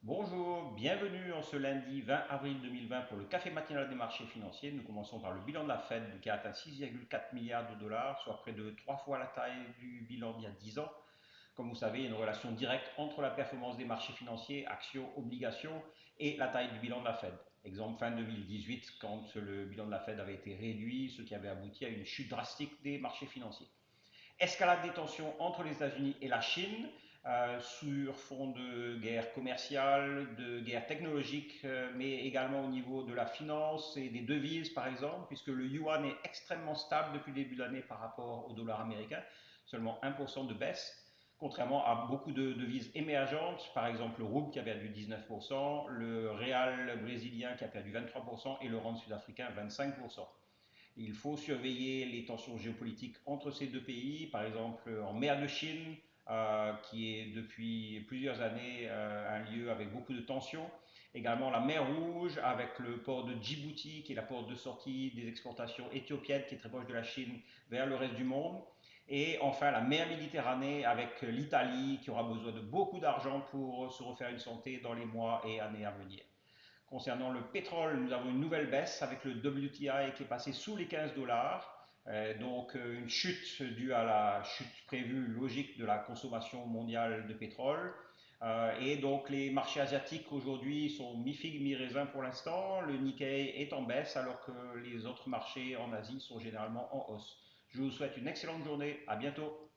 Bonjour, bienvenue en ce lundi 20 avril 2020 pour le café matinal des marchés financiers. Nous commençons par le bilan de la Fed qui a atteint 6,4 milliards de dollars, soit près de 3 fois la taille du bilan d'il y a 10 ans. Comme vous savez, il y a une relation directe entre la performance des marchés financiers, actions, obligations, et la taille du bilan de la Fed. Exemple fin 2018, quand le bilan de la Fed avait été réduit, ce qui avait abouti à une chute drastique des marchés financiers. Escalade des tensions entre les États-Unis et la Chine sur fond de guerre commerciale, de guerre technologique, mais également au niveau de la finance et des devises, par exemple, puisque le yuan est extrêmement stable depuis le début de l'année par rapport au dollar américain, seulement 1% de baisse, contrairement à beaucoup de devises émergentes, par exemple le rouble qui a perdu 19%, le réal brésilien qui a perdu 23% et le rand sud-africain 25%. Il faut surveiller les tensions géopolitiques entre ces deux pays, par exemple en mer de Chine, qui est depuis plusieurs années un lieu avec beaucoup de tensions. Également la mer Rouge avec le port de Djibouti, qui est la porte de sortie des exportations éthiopiennes, qui est très proche de la Chine, vers le reste du monde. Et enfin la mer Méditerranée avec l'Italie, qui aura besoin de beaucoup d'argent pour se refaire une santé dans les mois et années à venir. Concernant le pétrole, nous avons une nouvelle baisse avec le WTI qui est passé sous les 15 dollars. Donc une chute due à la chute prévue logique de la consommation mondiale de pétrole. Et donc les marchés asiatiques aujourd'hui sont mi-figue, mi-raisin pour l'instant. Le Nikkei est en baisse alors que les autres marchés en Asie sont généralement en hausse. Je vous souhaite une excellente journée. À bientôt.